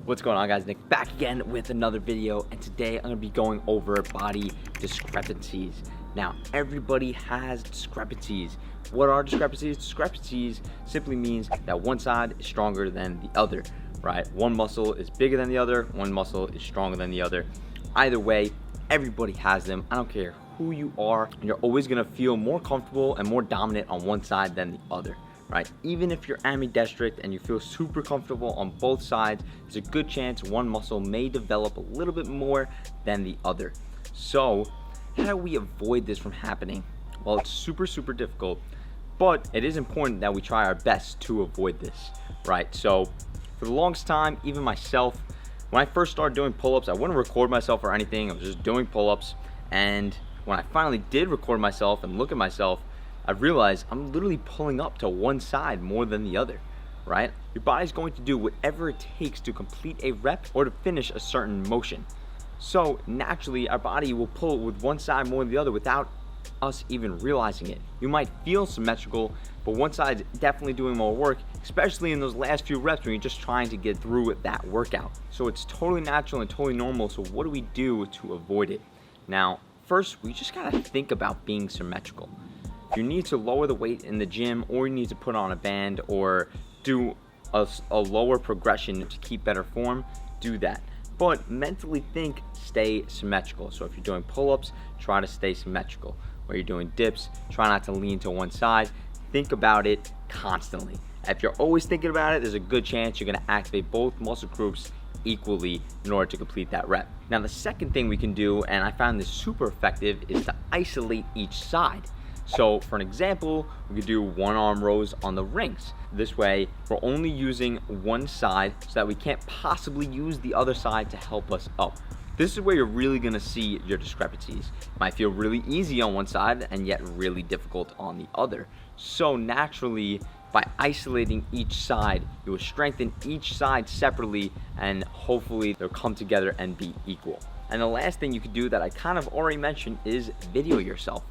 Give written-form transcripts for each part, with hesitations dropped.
What's going on, guys? Nick back again with another video, and today I'm going to be going over body discrepancies. Now, everybody has discrepancies. What are discrepancies? Discrepancies simply means that one side is stronger than the other, right? One muscle is bigger than the other, one muscle is stronger than the other. Either way, everybody has them. I don't care who you are, you're always going to feel more comfortable and more dominant on one side than the other. Right? Even if you're ambidextrous and you feel super comfortable on both sides, there's a good chance one muscle may develop a little bit more than the other. So how do we avoid this from happening? Well, it's super difficult, but it is important that we try our best to avoid this, right? So for the longest time, even myself, when I first started doing pull-ups, I wouldn't record myself or anything. I was just doing pull-ups, and when I finally did record myself and look at myself, I realized I'm literally pulling up to one side more than the other, right? Your body's going to do whatever it takes to complete a rep or to finish a certain motion. So naturally, our body will pull with one side more than the other without us even realizing it. You might feel symmetrical, but one side's definitely doing more work, especially in those last few reps when you're just trying to get through with that workout. So it's totally natural and totally normal. So what do we do to avoid it? Now, first, we just gotta think about being symmetrical. If you need to lower the weight in the gym, or you need to put on a band or do a lower progression to keep better form, do that. But mentally think, stay symmetrical. So if you're doing pull-ups, try to stay symmetrical. Where you're doing dips, try not to lean to one side. Think about it constantly. If you're always thinking about it, there's a good chance you're gonna activate both muscle groups equally in order to complete that rep. Now, the second thing we can do, and I found this super effective, is to isolate each side. So for an example, we could do one arm rows on the rings. This way, we're only using one side so that we can't possibly use the other side to help us up. This is where you're really gonna see your discrepancies. It might feel really easy on one side and yet really difficult on the other. So naturally, by isolating each side, you will strengthen each side separately, and hopefully they'll come together and be equal. And the last thing you could do that I kind of already mentioned is video yourself.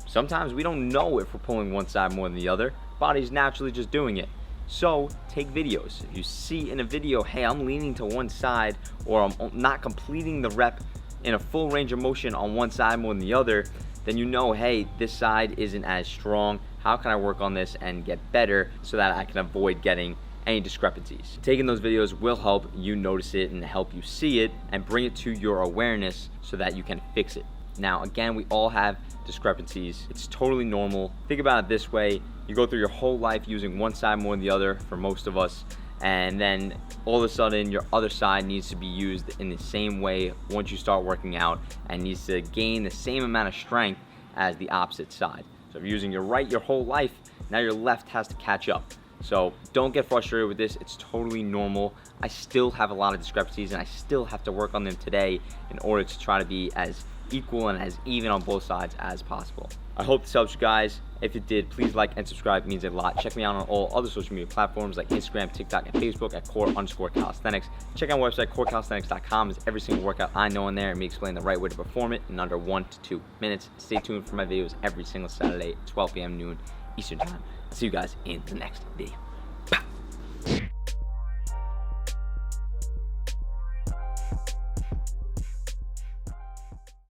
Sometimes we don't know if we're pulling one side more than the other. Body's naturally just doing it. So take videos. If you see in a video, hey, I'm leaning to one side, or I'm not completing the rep in a full range of motion on one side more than the other, then you know, hey, this side isn't as strong. How can I work on this and get better so that I can avoid getting any discrepancies? Taking those videos will help you notice it and help you see it and bring it to your awareness so that you can fix it. Now, again, we all have discrepancies. It's totally normal. Think about it this way. You go through your whole life using one side more than the other, for most of us, and then all of a sudden your other side needs to be used in the same way once you start working out, and needs to gain the same amount of strength as the opposite side. So if you're using your right your whole life, now your left has to catch up. So don't get frustrated with this. It's totally normal. I still have a lot of discrepancies, and I still have to work on them today in order to try to be as equal and as even on both sides as possible. I hope this helps you guys. If it did, please like and subscribe. It means a lot. Check me out on all other social media platforms like Instagram, TikTok, and Facebook at core_calisthenics. Check out my website, corecalisthenics.com. Is every single workout I know in there, and me explain the right way to perform it in under 1 to 2 minutes. Stay tuned for my videos every single Saturday at 12 p.m. noon Eastern time. I'll see you guys in the next video.